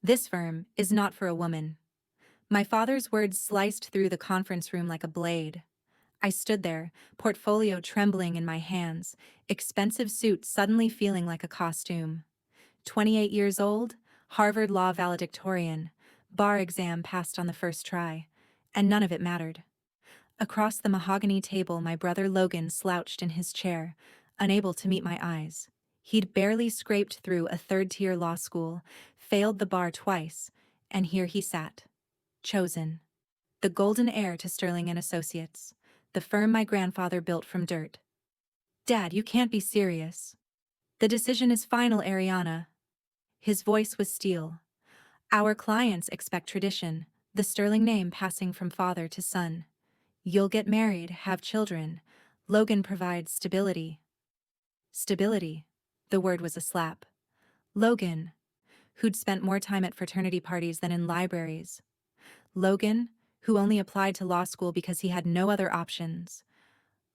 This firm is not for a woman. My father's words sliced through the conference room like a blade. I stood there, portfolio trembling in my hands, expensive suit suddenly feeling like a costume. 28 years old, Harvard Law valedictorian, bar exam passed on the first try, and none of it mattered. Across the mahogany table, my brother Logan slouched in his chair, unable to meet my eyes. He'd barely scraped through a third-tier law school, failed the bar twice, and here he sat. Chosen. The golden heir to Sterling and Associates, the firm my grandfather built from dirt. Dad, you can't be serious. The decision is final, Ariana. His voice was steel. Our clients expect tradition, the Sterling name passing from father to son. You'll get married, have children. Logan provides stability. Stability. The word was a slap. Logan, who'd spent more time at fraternity parties than in libraries. Logan, who only applied to law school because he had no other options.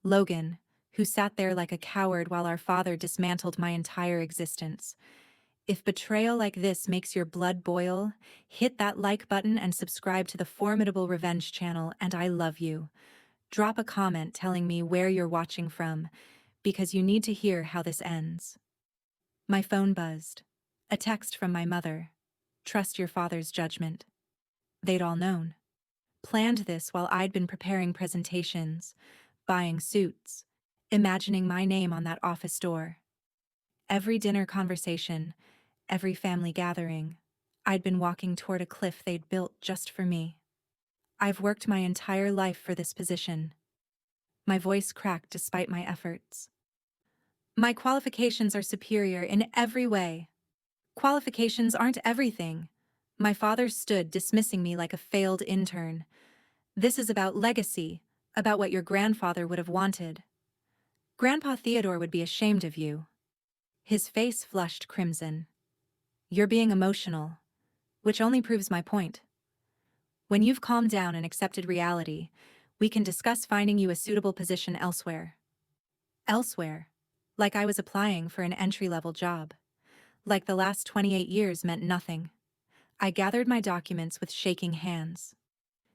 Logan, who sat there like a coward while our father dismantled my entire existence. If betrayal like this makes your blood boil, hit that like button and subscribe to the Formidable Revenge channel, and I love you. Drop a comment telling me where you're watching from, because you need to hear how this ends. My phone buzzed. A text from my mother. Trust your father's judgment. They'd all known. Planned this while I'd been preparing presentations, buying suits, imagining my name on that office door. Every dinner conversation, every family gathering, I'd been walking toward a cliff they'd built just for me. I've worked my entire life for this position. My voice cracked despite my efforts. My qualifications are superior in every way. Qualifications aren't everything. My father stood dismissing me like a failed intern. This is about legacy, about what your grandfather would have wanted. Grandpa Theodore would be ashamed of you. His face flushed crimson. You're being emotional, which only proves my point. When you've calmed down and accepted reality, we can discuss finding you a suitable position elsewhere. Elsewhere, like I was applying for an entry-level job. Like the last 28 years meant nothing. I gathered my documents with shaking hands.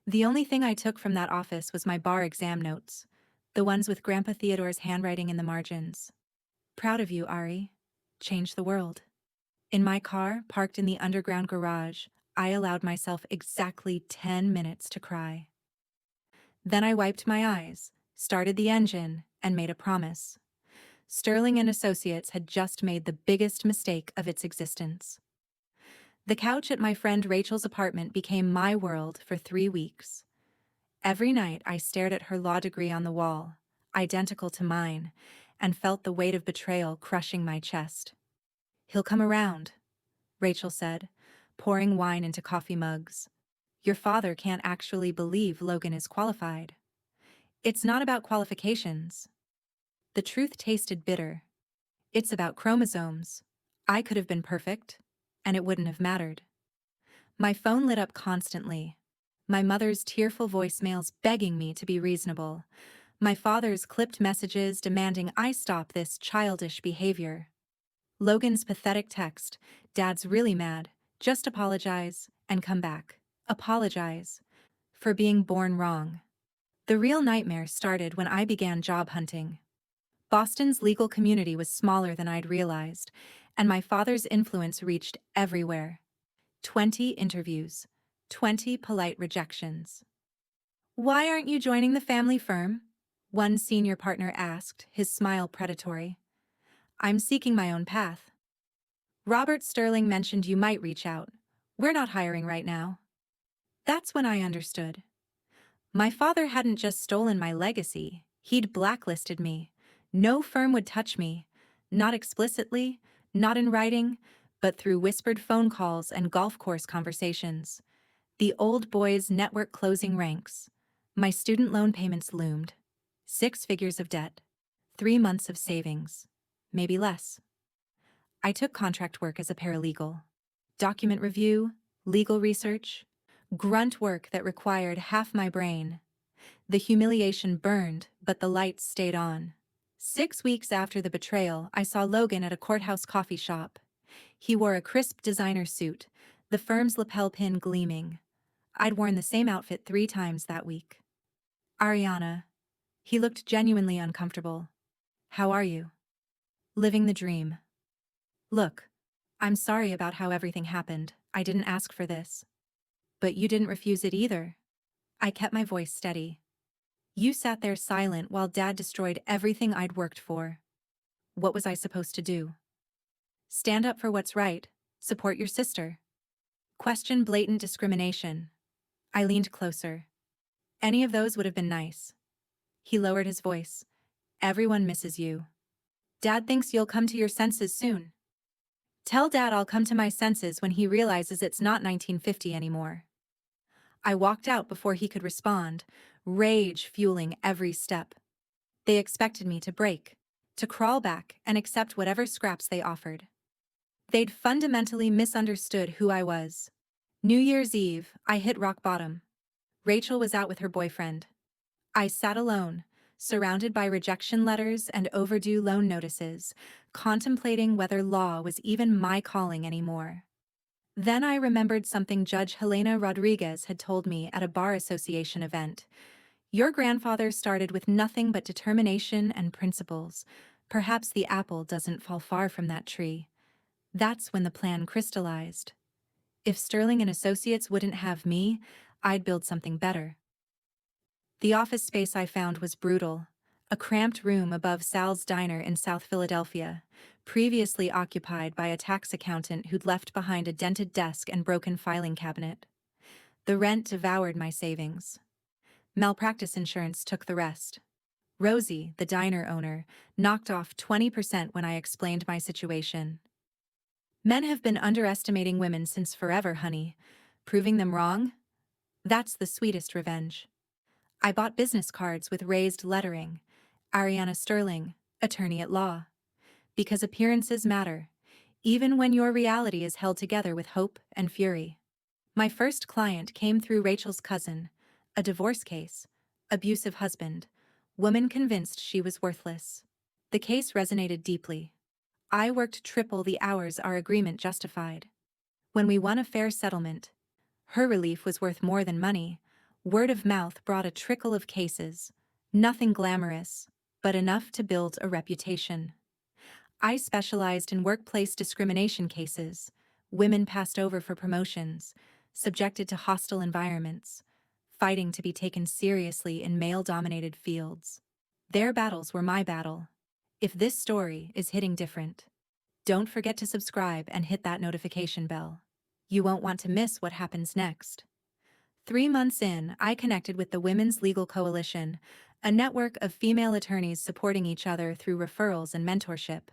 The only thing I took from that office was my bar exam notes, the ones with Grandpa Theodore's handwriting in the margins. Proud of you, Ari. Change the world. In my car, parked in the underground garage, I allowed myself exactly 10 minutes to cry. Then I wiped my eyes, started the engine, and made a promise. Sterling and Associates had just made the biggest mistake of its existence. The couch at my friend Rachel's apartment became my world for 3 weeks. Every night I stared at her law degree on the wall, identical to mine, and felt the weight of betrayal crushing my chest. He'll come around, Rachel said, pouring wine into coffee mugs. Your father can't actually believe Logan is qualified. It's not about qualifications. The truth tasted bitter. It's about chromosomes. I could have been perfect, and it wouldn't have mattered. My phone lit up constantly. My mother's tearful voicemails begging me to be reasonable. My father's clipped messages demanding I stop this childish behavior. Logan's pathetic text, Dad's really mad, just apologize and come back. Apologize. For being born wrong. The real nightmare started when I began job hunting. Boston's legal community was smaller than I'd realized, and my father's influence reached everywhere. 20 interviews, 20 polite rejections. Why aren't you joining the family firm? One senior partner asked, his smile predatory. I'm seeking my own path. Robert Sterling mentioned you might reach out. We're not hiring right now. That's when I understood. My father hadn't just stolen my legacy, he'd blacklisted me. No firm would touch me, not explicitly, not in writing, but through whispered phone calls and golf course conversations. The old boys' network closing ranks. My student loan payments loomed. 6 figures of debt. 3 months of savings. Maybe less. I took contract work as a paralegal. Document review, legal research, grunt work that required half my brain. The humiliation burned, but the lights stayed on. 6 weeks after the betrayal, I saw Logan at a courthouse coffee shop. He wore a crisp designer suit, the firm's lapel pin gleaming. I'd worn the same outfit 3 times that week. Ariana. He looked genuinely uncomfortable. How are you? Living the dream. Look, I'm sorry about how everything happened. I didn't ask for this. But you didn't refuse it either. I kept my voice steady. You sat there silent while Dad destroyed everything I'd worked for. What was I supposed to do? Stand up for what's right, support your sister. Question blatant discrimination. I leaned closer. Any of those would have been nice. He lowered his voice. Everyone misses you. Dad thinks you'll come to your senses soon. Tell Dad I'll come to my senses when he realizes it's not 1950 anymore. I walked out before he could respond, rage fueling every step. They expected me to break, to crawl back and accept whatever scraps they offered. They'd fundamentally misunderstood who I was. New Year's Eve, I hit rock bottom. Rachel was out with her boyfriend. I sat alone, surrounded by rejection letters and overdue loan notices, contemplating whether law was even my calling anymore. Then I remembered something Judge Helena Rodriguez had told me at a bar association event. Your grandfather started with nothing but determination and principles. Perhaps the apple doesn't fall far from that tree. That's when the plan crystallized. If Sterling and Associates wouldn't have me, I'd build something better. The office space I found was brutal. A cramped room above Sal's Diner in South Philadelphia, previously occupied by a tax accountant who'd left behind a dented desk and broken filing cabinet. The rent devoured my savings. Malpractice insurance took the rest. Rosie, the diner owner, knocked off 20% when I explained my situation. Men have been underestimating women since forever, honey. Proving them wrong? That's the sweetest revenge. I bought business cards with raised lettering. Ariana Sterling, attorney at law. Because appearances matter, even when your reality is held together with hope and fury. My first client came through Rachel's cousin, a divorce case, abusive husband, woman convinced she was worthless. The case resonated deeply. I worked triple the hours our agreement justified. When we won a fair settlement, her relief was worth more than money. Word of mouth brought a trickle of cases. Nothing glamorous, but enough to build a reputation. I specialized in workplace discrimination cases, women passed over for promotions, subjected to hostile environments, fighting to be taken seriously in male-dominated fields. Their battles were my battle. If this story is hitting different, don't forget to subscribe and hit that notification bell. You won't want to miss what happens next. 3 months in, I connected with the Women's Legal Coalition, a network of female attorneys supporting each other through referrals and mentorship.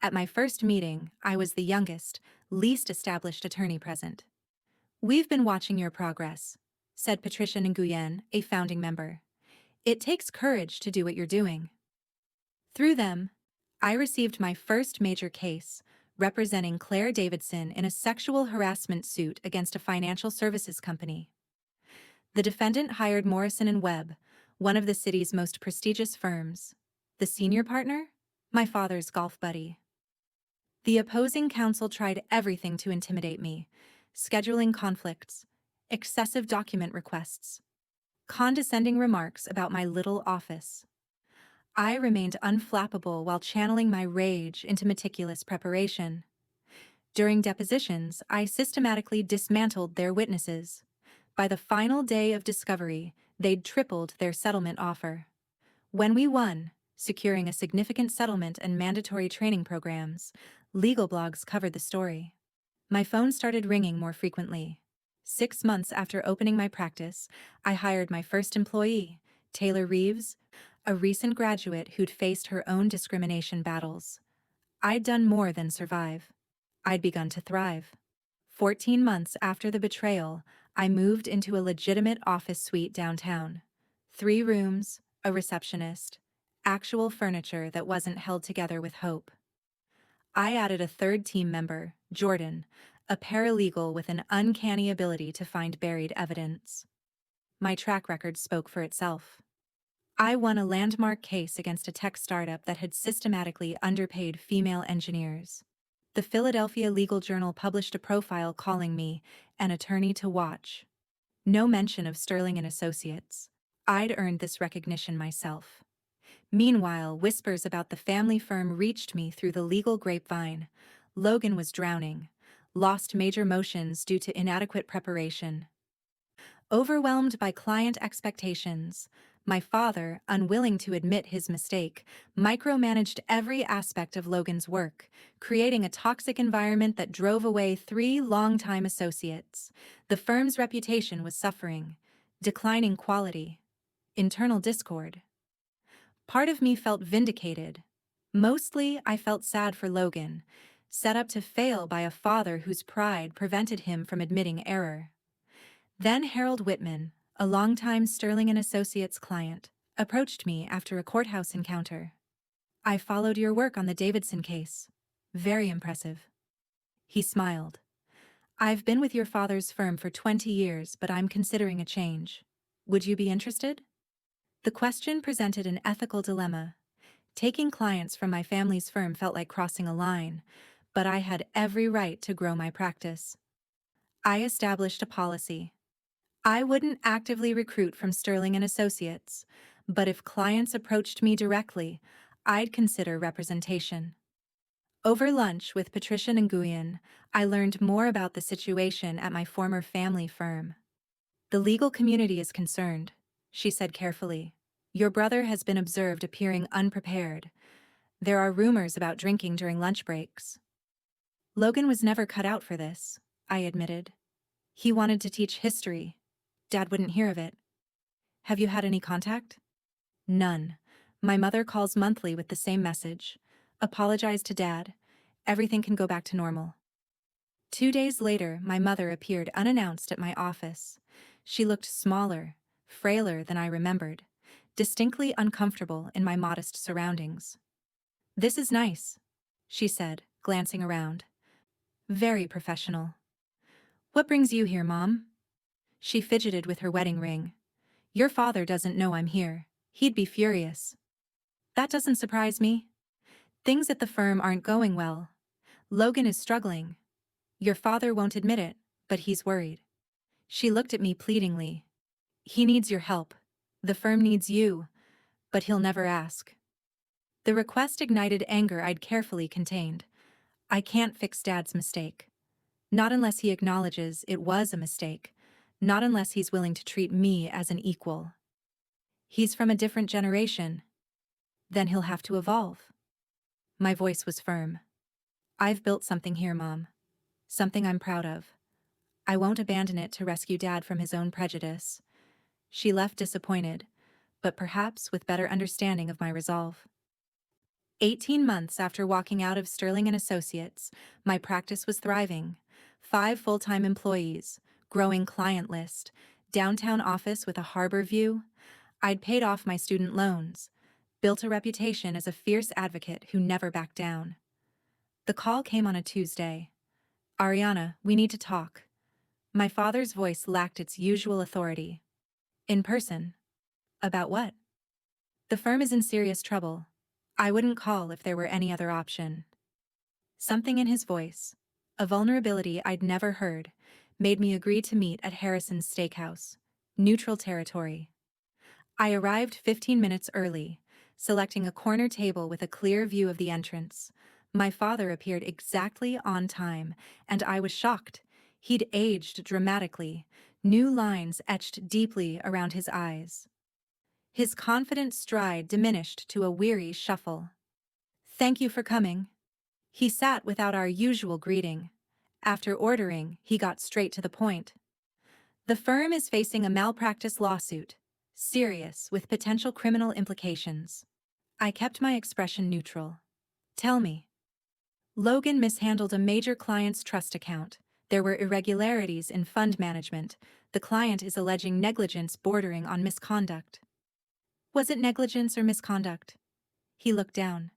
At my first meeting, I was the youngest, least established attorney present. We've been watching your progress, said Patricia Nguyen, a founding member. It takes courage to do what you're doing. Through them, I received my first major case, representing Claire Davidson in a sexual harassment suit against a financial services company. The defendant hired Morrison & Webb, one of the city's most prestigious firms. The senior partner? My father's golf buddy. The opposing counsel tried everything to intimidate me, scheduling conflicts, excessive document requests, condescending remarks about my little office. I remained unflappable while channeling my rage into meticulous preparation. During depositions, I systematically dismantled their witnesses. By the final day of discovery, they'd tripled their settlement offer. When we won, securing a significant settlement and mandatory training programs, legal blogs covered the story. My phone started ringing more frequently. 6 months after opening my practice, I hired my first employee, Taylor Reeves, a recent graduate who'd faced her own discrimination battles. I'd done more than survive. I'd begun to thrive. 14 months after the betrayal, I moved into a legitimate office suite downtown. 3 rooms, a receptionist, actual furniture that wasn't held together with hope. I added a third team member, Jordan, a paralegal with an uncanny ability to find buried evidence. My track record spoke for itself. I won a landmark case against a tech startup that had systematically underpaid female engineers. The Philadelphia Legal Journal published a profile calling me an attorney to watch. No mention of Sterling and Associates. I'd earned this recognition myself. Meanwhile, whispers about the family firm reached me through the legal grapevine. Logan was drowning, lost major motions due to inadequate preparation. Overwhelmed by client expectations, my father, unwilling to admit his mistake, micromanaged every aspect of Logan's work, creating a toxic environment that drove away 3 longtime associates. The firm's reputation was suffering, declining quality, internal discord. Part of me felt vindicated. Mostly, I felt sad for Logan, set up to fail by a father whose pride prevented him from admitting error. Then Harold Whitman, a longtime Sterling and Associates client, approached me after a courthouse encounter. "I followed your work on the Davidson case. Very impressive." He smiled. "I've been with your father's firm for 20 years, but I'm considering a change. Would you be interested?" The question presented an ethical dilemma. Taking clients from my family's firm felt like crossing a line, but I had every right to grow my practice. I established a policy. I wouldn't actively recruit from Sterling and Associates, but if clients approached me directly, I'd consider representation. Over lunch with Patricia Nguyen, I learned more about the situation at my former family firm. "The legal community is concerned," she said carefully. "Your brother has been observed appearing unprepared. There are rumors about drinking during lunch breaks." Logan was never cut out for this, I admitted. He wanted to teach history. Dad wouldn't hear of it. "Have you had any contact?" "None. My mother calls monthly with the same message. Apologize to Dad. Everything can go back to normal." 2 days later, my mother appeared unannounced at my office. She looked smaller, frailer than I remembered, distinctly uncomfortable in my modest surroundings. "This is nice," she said, glancing around. "Very professional." "What brings you here, Mom?" She fidgeted with her wedding ring. "Your father doesn't know I'm here. He'd be furious." "That doesn't surprise me. Things at the firm aren't going well. Logan is struggling. Your father won't admit it, but he's worried." She looked at me pleadingly. "He needs your help. The firm needs you, but he'll never ask." The request ignited anger I'd carefully contained. I can't fix Dad's mistake. Not unless he acknowledges it was a mistake. Not unless he's willing to treat me as an equal. He's from a different generation. Then he'll have to evolve. My voice was firm. "I've built something here, Mom. Something I'm proud of. I won't abandon it to rescue Dad from his own prejudice." She left disappointed, but perhaps with better understanding of my resolve. 18 months after walking out of Sterling and Associates, my practice was thriving. 5 full-time employees, growing client list, downtown office with a harbor view. I'd paid off my student loans, built a reputation as a fierce advocate who never backed down. The call came on a Tuesday. "Ariana, we need to talk." My father's voice lacked its usual authority. "In person." "About what?" "The firm is in serious trouble. I wouldn't call if there were any other option." Something in his voice, a vulnerability I'd never heard, made me agree to meet at Harrison's Steakhouse, neutral territory. I arrived 15 minutes early, selecting a corner table with a clear view of the entrance. My father appeared exactly on time, and I was shocked. He'd aged dramatically, new lines etched deeply around his eyes. His confident stride diminished to a weary shuffle. "Thank you for coming." He sat without our usual greeting. After ordering, he got straight to the point. "The firm is facing a malpractice lawsuit. Serious, with potential criminal implications." I kept my expression neutral. "Tell me." "Logan mishandled a major client's trust account. There were irregularities in fund management. The client is alleging negligence bordering on misconduct." "Was it negligence or misconduct?" He looked down.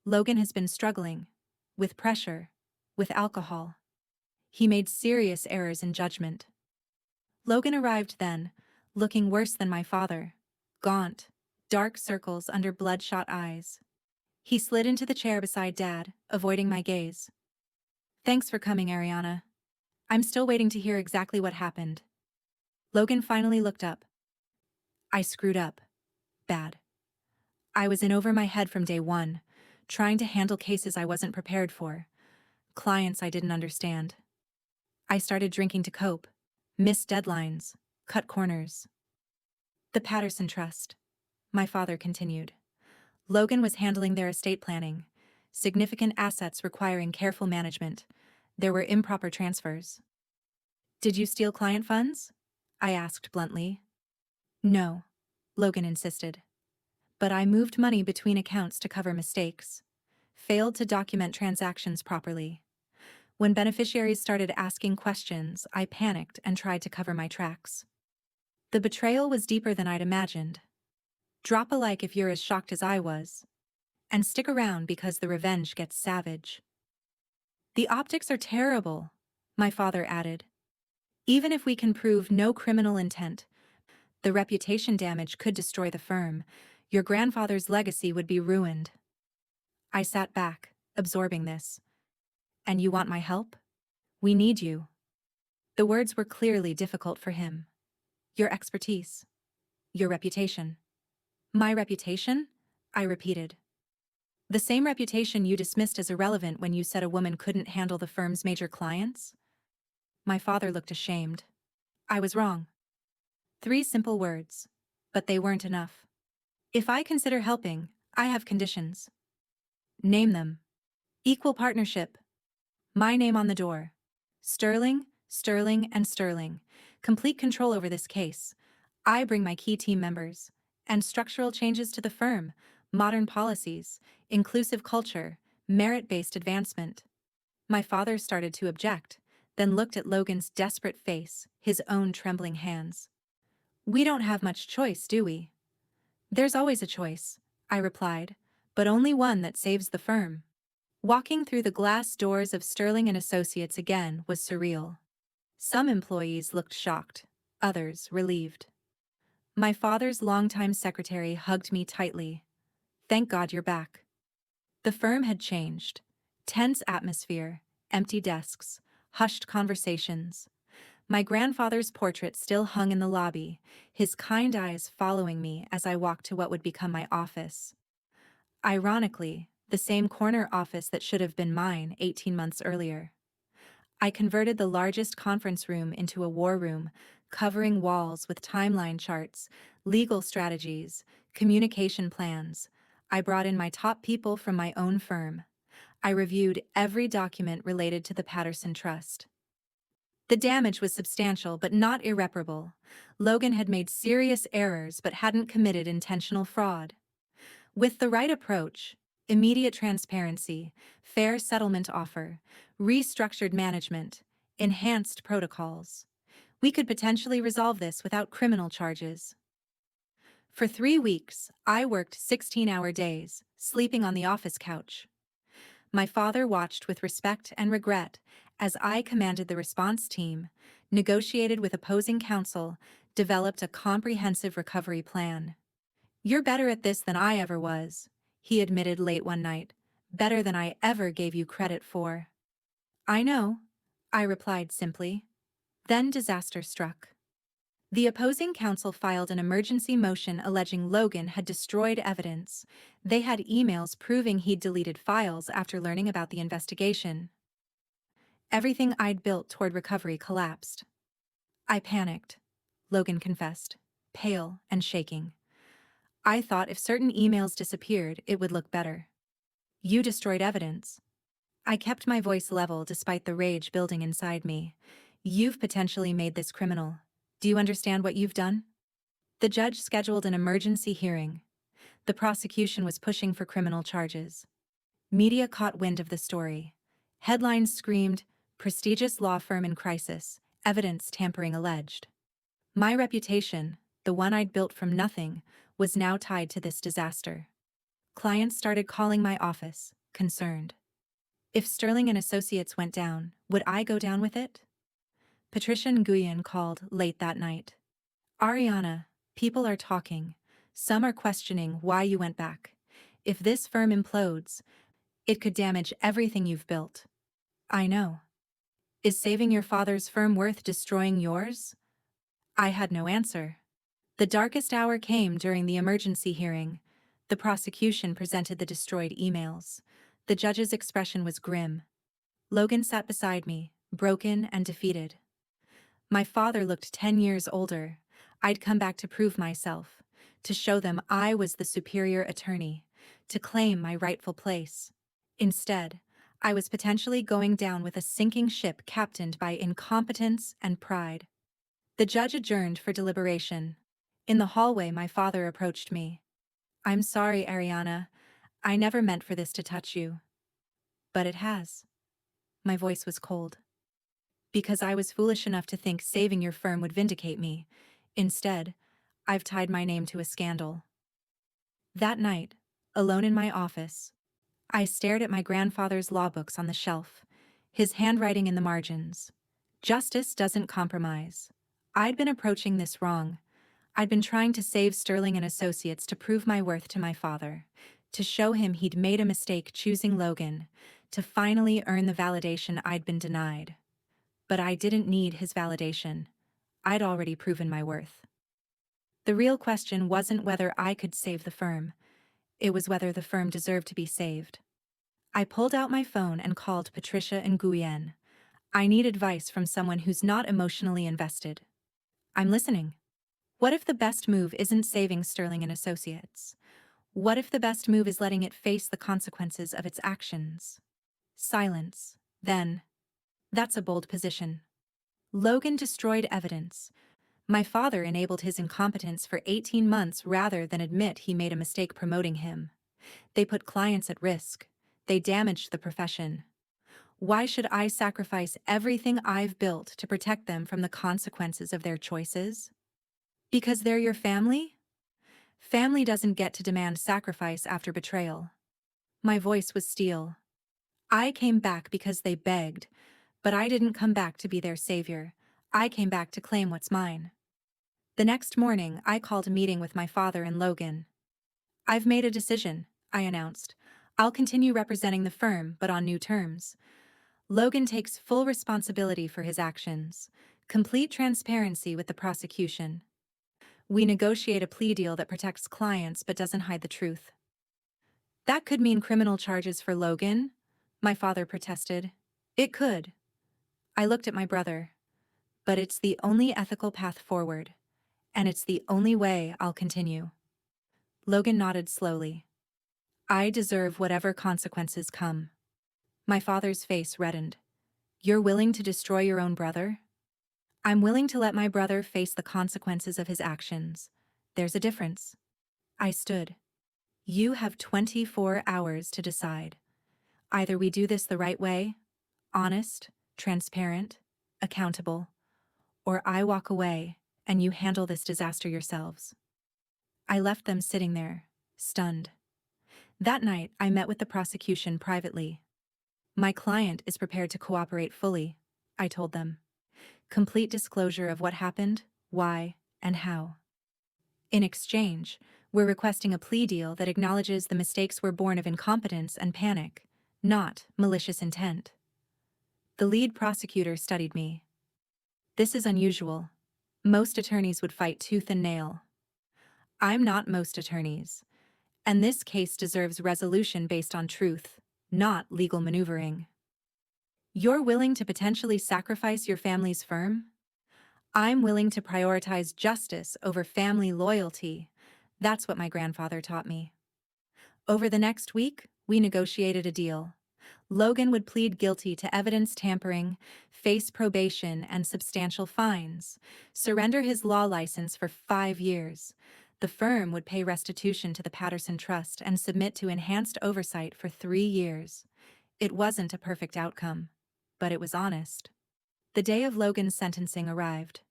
"Logan has been struggling. With pressure. With alcohol. He made serious errors in judgment." Logan arrived then, looking worse than my father. Gaunt, dark circles under bloodshot eyes. He slid into the chair beside Dad, avoiding my gaze. Thanks for coming, Ariana. I'm still waiting to hear exactly what happened. Logan finally looked up. I screwed up. Bad. I was in over my head from day one, trying to handle cases I wasn't prepared for, clients I didn't understand. I started drinking to cope, missed deadlines, cut corners. The Patterson Trust. My father continued. Logan was handling their estate planning, significant assets requiring careful management. There were improper transfers. Did you steal client funds? I asked bluntly. No, Logan insisted. But I moved money between accounts to cover mistakes. Failed to document transactions properly. When beneficiaries started asking questions, I panicked and tried to cover my tracks. The betrayal was deeper than I'd imagined. Drop a like if you're as shocked as I was. And stick around because the revenge gets savage. The optics are terrible, my father added. Even if we can prove no criminal intent, the reputation damage could destroy the firm. Your grandfather's legacy would be ruined. I sat back, absorbing this. And you want my help? We need you. The words were clearly difficult for him. Your expertise. Your reputation. My reputation? I repeated. The same reputation you dismissed as irrelevant when you said a woman couldn't handle the firm's major clients? My father looked ashamed. I was wrong. 3 simple words. But they weren't enough. If I consider helping, I have conditions. Name them. Equal partnership. My name on the door. Sterling, Sterling, and Sterling. Complete control over this case. I bring my key team members. And structural changes to the firm, modern policies, inclusive culture, merit-based advancement. My father started to object, then looked at Logan's desperate face, his own trembling hands. We don't have much choice, do we? There's always a choice, I replied, but only one that saves the firm. Walking through the glass doors of Sterling and Associates again was surreal. Some employees looked shocked, others relieved. My father's longtime secretary hugged me tightly. Thank God you're back. The firm had changed. Tense atmosphere, empty desks, hushed conversations. My grandfather's portrait still hung in the lobby, his kind eyes following me as I walked to what would become my office. Ironically, the same corner office that should have been mine 18 months earlier. I converted the largest conference room into a war room, covering walls with timeline charts, legal strategies, communication plans. I brought in my top people from my own firm. I reviewed every document related to the Patterson Trust. The damage was substantial but not irreparable. Logan had made serious errors but hadn't committed intentional fraud. With the right approach, immediate transparency, fair settlement offer, restructured management, enhanced protocols, we could potentially resolve this without criminal charges. For 3 weeks, I worked 16-hour days, sleeping on the office couch. My father watched with respect and regret as I commanded the response team, negotiated with opposing counsel, developed a comprehensive recovery plan. You're better at this than I ever was, he admitted late one night. Better than I ever gave you credit for. I know, I replied simply. Then disaster struck. The opposing counsel filed an emergency motion alleging Logan had destroyed evidence. They had emails proving he'd deleted files after learning about the investigation. Everything I'd built toward recovery collapsed. I panicked, Logan confessed, pale and shaking. I thought if certain emails disappeared, it would look better. You destroyed evidence. I kept my voice level despite the rage building inside me. You've potentially made this criminal. Do you understand what you've done? The judge scheduled an emergency hearing. The prosecution was pushing for criminal charges. Media caught wind of the story. Headlines screamed, "Prestigious law firm in crisis, evidence tampering alleged." My reputation, the one I'd built from nothing, was now tied to this disaster. Clients started calling my office, concerned. If Sterling and Associates went down, would I go down with it? Patricia Nguyen called late that night. Ariana, people are talking. Some are questioning why you went back. If this firm implodes, it could damage everything you've built. I know. Is saving your father's firm worth destroying yours? I had no answer. The darkest hour came during the emergency hearing. The prosecution presented the destroyed emails. The judge's expression was grim. Logan sat beside me, broken and defeated. My father looked 10 years older. I'd come back to prove myself, to show them I was the superior attorney, to claim my rightful place. Instead, I was potentially going down with a sinking ship captained by incompetence and pride. The judge adjourned for deliberation. In the hallway, my father approached me. "I'm sorry, Ariana. I never meant for this to touch you." "But it has." My voice was cold. "Because I was foolish enough to think saving your firm would vindicate me. Instead, I've tied my name to a scandal." That night, alone in my office, I stared at my grandfather's law books on the shelf, his handwriting in the margins. Justice doesn't compromise. I'd been approaching this wrong. I'd been trying to save Sterling and Associates to prove my worth to my father, to show him he'd made a mistake choosing Logan, to finally earn the validation I'd been denied. But I didn't need his validation. I'd already proven my worth. The real question wasn't whether I could save the firm. It was whether the firm deserved to be saved. I pulled out my phone and called Patricia Nguyen. "I need advice from someone who's not emotionally invested." "I'm listening." "What if the best move isn't saving Sterling and Associates? What if the best move is letting it face the consequences of its actions?" Silence. Then, "That's a bold position." Logan destroyed evidence. My father enabled his incompetence for 18 months rather than admit he made a mistake promoting him. They put clients at risk. They damaged the profession. Why should I sacrifice everything I've built to protect them from the consequences of their choices? Because they're your family? Family doesn't get to demand sacrifice after betrayal. My voice was steel. I came back because they begged, but I didn't come back to be their savior. I came back to claim what's mine. The next morning, I called a meeting with my father and Logan. "I've made a decision," I announced. "I'll continue representing the firm, but on new terms. Logan takes full responsibility for his actions. Complete transparency with the prosecution. We negotiate a plea deal that protects clients but doesn't hide the truth." "That could mean criminal charges for Logan," my father protested. "It could." I looked at my brother. "But it's the only ethical path forward. And it's the only way I'll continue." Logan nodded slowly. "I deserve whatever consequences come." My father's face reddened. "You're willing to destroy your own brother?" "I'm willing to let my brother face the consequences of his actions. There's a difference." I stood. "You have 24 hours to decide. Either we do this the right way, honest, transparent, accountable, or I walk away and you handle this disaster yourselves." I left them sitting there, stunned. That night, I met with the prosecution privately. "My client is prepared to cooperate fully," I told them. "Complete disclosure of what happened, why, and how. In exchange, we're requesting a plea deal that acknowledges the mistakes were born of incompetence and panic, not malicious intent." The lead prosecutor studied me. "This is unusual. Most attorneys would fight tooth and nail." "I'm not most attorneys. And this case deserves resolution based on truth, not legal maneuvering." "You're willing to potentially sacrifice your family's firm?" "I'm willing to prioritize justice over family loyalty." That's what my grandfather taught me. Over the next week, we negotiated a deal. Logan would plead guilty to evidence tampering, face probation and substantial fines, surrender his law license for 5 years. The firm would pay restitution to the Patterson Trust and submit to enhanced oversight for 3 years. It wasn't a perfect outcome, but it was honest. The day of Logan's sentencing arrived.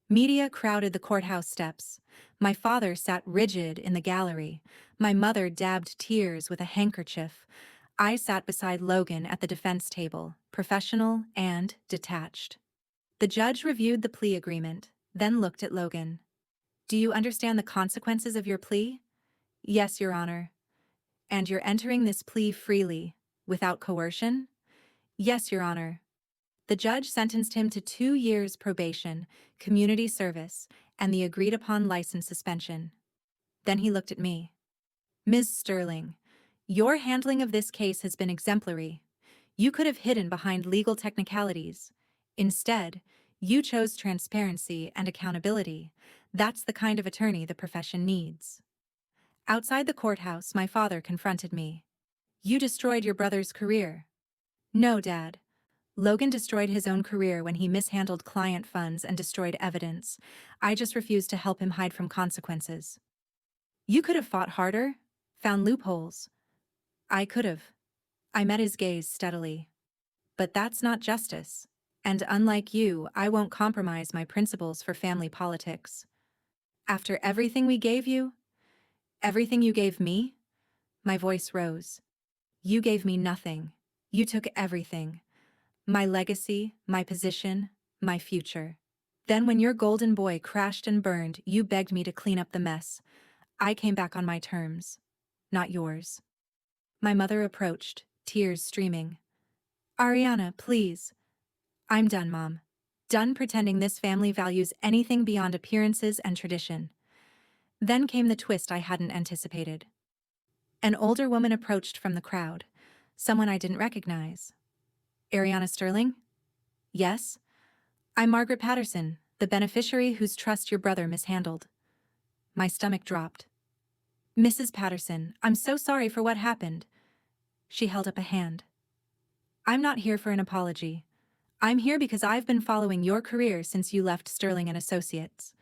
Media crowded the courthouse steps. My father sat rigid in the gallery. My mother dabbed tears with a handkerchief. I sat beside Logan at the defense table, professional and detached. The judge reviewed the plea agreement, then looked at Logan. "Do you understand the consequences of your plea?" "Yes, Your Honor." "And you're entering this plea freely, without coercion?" Yes, Your Honor. The judge sentenced him to 2 years probation, community service, and the agreed-upon license suspension. Then he looked at me. Ms. Sterling, your handling of this case has been exemplary. You could have hidden behind legal technicalities. Instead, you chose transparency and accountability. That's the kind of attorney the profession needs. Outside the courthouse, my father confronted me. You destroyed your brother's career. No, Dad. Logan destroyed his own career when he mishandled client funds and destroyed evidence. I just refused to help him hide from consequences. You could have fought harder, found loopholes. I could have. I met his gaze steadily. But that's not justice. And unlike you, I won't compromise my principles for family politics. After everything we gave you, everything you gave me, my voice rose. You gave me nothing. You took everything. My legacy, my position, my future. Then when your golden boy crashed and burned, you begged me to clean up the mess. I came back on my terms, not yours. My mother approached, tears streaming. Ariana, please. I'm done, Mom. Done pretending this family values anything beyond appearances and tradition. Then came the twist I hadn't anticipated. An older woman approached from the crowd, someone I didn't recognize. Ariana Sterling? Yes? I'm Margaret Patterson, the beneficiary whose trust your brother mishandled. My stomach dropped. Mrs. Patterson, I'm so sorry for what happened. She held up a hand. I'm not here for an apology. I'm here because I've been following your career since you left Sterling and Associates.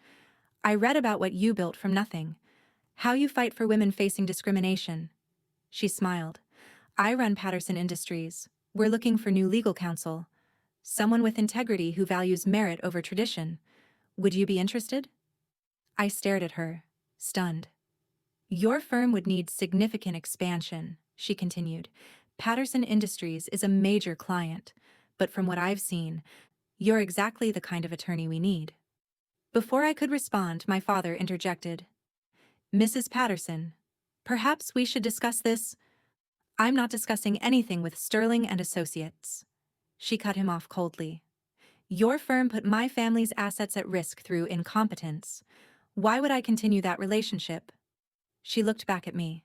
I read about what you built from nothing. How you fight for women facing discrimination. She smiled. I run Patterson Industries. We're looking for new legal counsel. Someone with integrity who values merit over tradition. Would you be interested? I stared at her, stunned. Your firm would need significant expansion, she continued. Patterson Industries is a major client, but from what I've seen, you're exactly the kind of attorney we need. Before I could respond, my father interjected. Mrs. Patterson, perhaps we should discuss this. I'm not discussing anything with Sterling and Associates. She cut him off coldly. Your firm put my family's assets at risk through incompetence. Why would I continue that relationship? She looked back at me.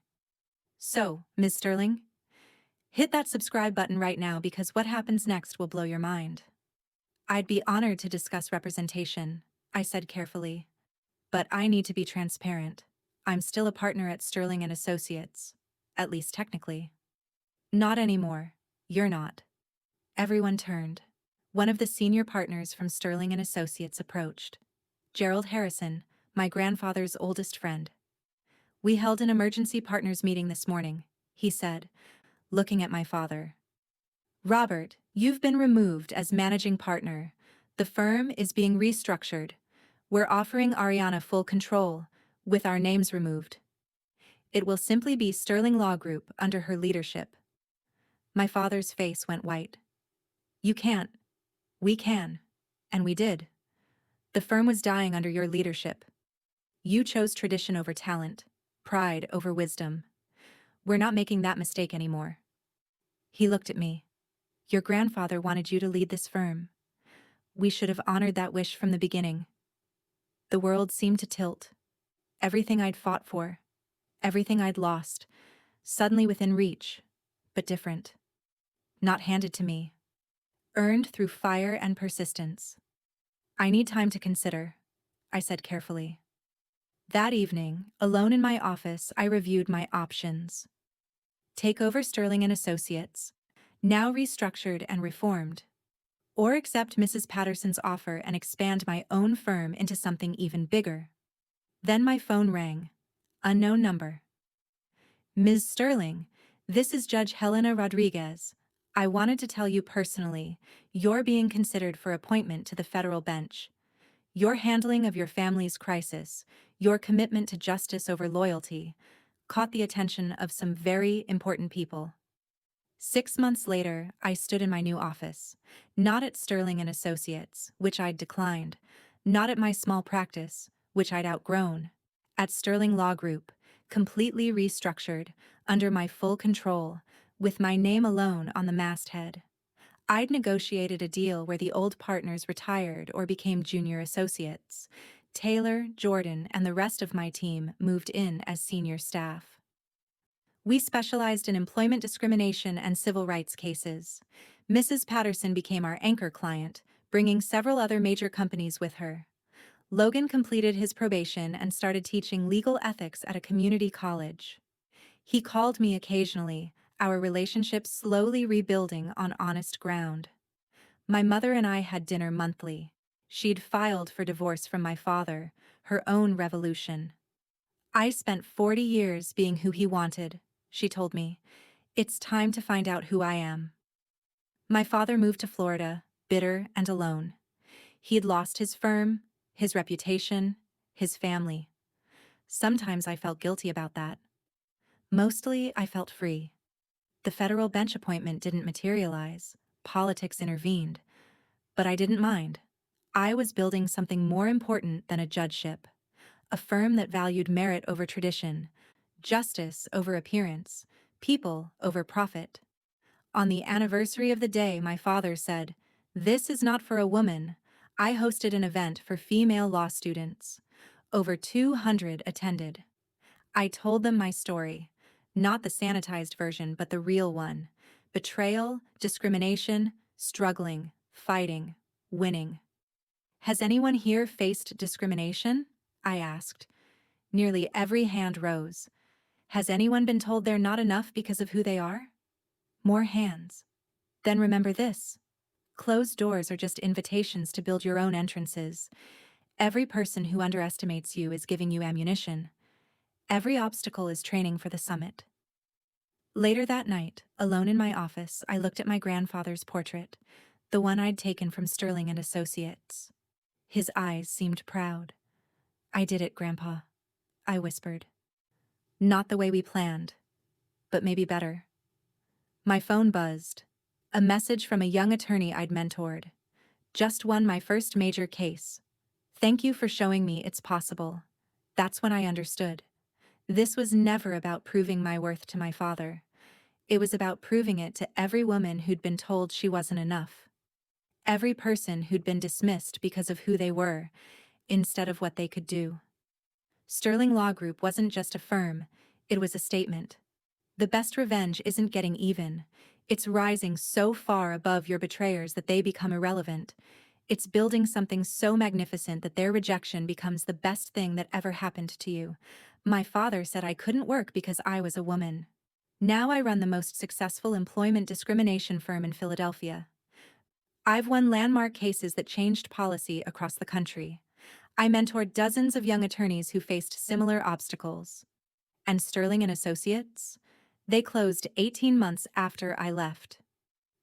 So, Ms. Sterling, hit that subscribe button right now because what happens next will blow your mind. I'd be honored to discuss representation, I said carefully. But I need to be transparent. I'm still a partner at Sterling and Associates, at least technically. Not anymore. You're not. Everyone turned. One of the senior partners from Sterling and Associates approached. Gerald Harrison, my grandfather's oldest friend. We held an emergency partners meeting this morning, he said, looking at my father. Robert, you've been removed as managing partner. The firm is being restructured. We're offering Ariana full control, with our names removed. It will simply be Sterling Law Group under her leadership. My father's face went white. You can't. We can. And we did. The firm was dying under your leadership. You chose tradition over talent, pride over wisdom. We're not making that mistake anymore. He looked at me. Your grandfather wanted you to lead this firm. We should have honored that wish from the beginning. The world seemed to tilt. Everything I'd fought for, everything I'd lost, suddenly within reach, but different. Not handed to me. Earned through fire and persistence. I need time to consider, I said carefully. That evening, alone in my office, I reviewed my options. Take over Sterling and Associates, now restructured and reformed. Or accept Mrs. Patterson's offer and expand my own firm into something even bigger. Then my phone rang. Unknown number. Ms. Sterling, this is Judge Helena Rodriguez. I wanted to tell you personally, you're being considered for appointment to the federal bench. Your handling of your family's crisis, your commitment to justice over loyalty, caught the attention of some very important people. 6 months later, I stood in my new office, not at Sterling and Associates, which I'd declined, not at my small practice, which I'd outgrown, at Sterling Law Group, completely restructured, under my full control, with my name alone on the masthead. I'd negotiated a deal where the old partners retired or became junior associates. Taylor, Jordan, and the rest of my team moved in as senior staff. We specialized in employment discrimination and civil rights cases. Mrs. Patterson became our anchor client, bringing several other major companies with her. Logan completed his probation and started teaching legal ethics at a community college. He called me occasionally, our relationship slowly rebuilding on honest ground. My mother and I had dinner monthly. She'd filed for divorce from my father, her own revolution. I spent 40 years being who he wanted, she told me. It's time to find out who I am. My father moved to Florida, bitter and alone. He'd lost his firm, his reputation, his family. Sometimes I felt guilty about that. Mostly, I felt free. The federal bench appointment didn't materialize. Politics intervened. But I didn't mind. I was building something more important than a judgeship. A firm that valued merit over tradition, justice over appearance, people over profit. On the anniversary of the day, my father said, "This is not for a woman." I hosted an event for female law students. Over 200 attended. I told them my story. Not the sanitized version, but the real one. Betrayal, discrimination, struggling, fighting, winning. Has anyone here faced discrimination? I asked. Nearly every hand rose. Has anyone been told they're not enough because of who they are? More hands. Then remember this. Closed doors are just invitations to build your own entrances. Every person who underestimates you is giving you ammunition. Every obstacle is training for the summit. Later that night, alone in my office, I looked at my grandfather's portrait, the one I'd taken from Sterling and Associates. His eyes seemed proud. "I did it, Grandpa," I whispered. "Not the way we planned, but maybe better." My phone buzzed. A message from a young attorney I'd mentored. "Just won my first major case. Thank you for showing me it's possible." That's when I understood. This was never about proving my worth to my father. It was about proving it to every woman who'd been told she wasn't enough. Every person who'd been dismissed because of who they were, instead of what they could do. Sterling Law Group wasn't just a firm, it was a statement. The best revenge isn't getting even. It's rising so far above your betrayers that they become irrelevant. It's building something so magnificent that their rejection becomes the best thing that ever happened to you. My father said I couldn't work because I was a woman. Now I run the most successful employment discrimination firm in Philadelphia. I've won landmark cases that changed policy across the country. I mentored dozens of young attorneys who faced similar obstacles. And Sterling and Associates? They closed 18 months after I left.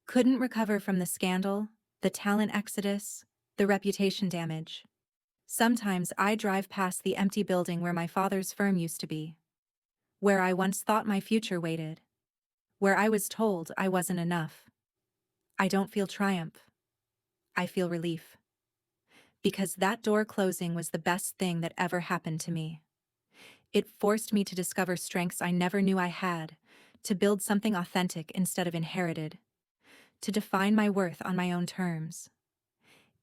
Couldn't recover from the scandal, the talent exodus, the reputation damage. Sometimes I drive past the empty building where my father's firm used to be. Where I once thought my future waited. Where I was told I wasn't enough. I don't feel triumph. I feel relief. Because that door closing was the best thing that ever happened to me. It forced me to discover strengths I never knew I had, to build something authentic instead of inherited, to define my worth on my own terms.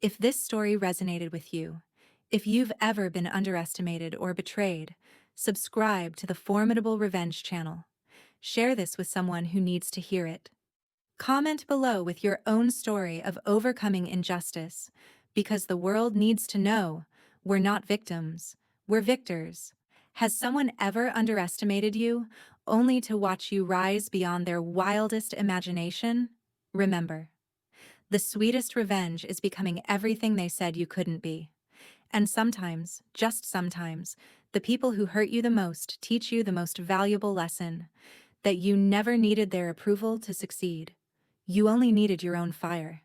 If this story resonated with you, if you've ever been underestimated or betrayed, subscribe to the Formidable Revenge channel. Share this with someone who needs to hear it. Comment below with your own story of overcoming injustice, because the world needs to know we're not victims, we're victors. Has someone ever underestimated you, only to watch you rise beyond their wildest imagination? Remember, the sweetest revenge is becoming everything they said you couldn't be. And sometimes, just sometimes, the people who hurt you the most teach you the most valuable lesson, that you never needed their approval to succeed. You only needed your own fire.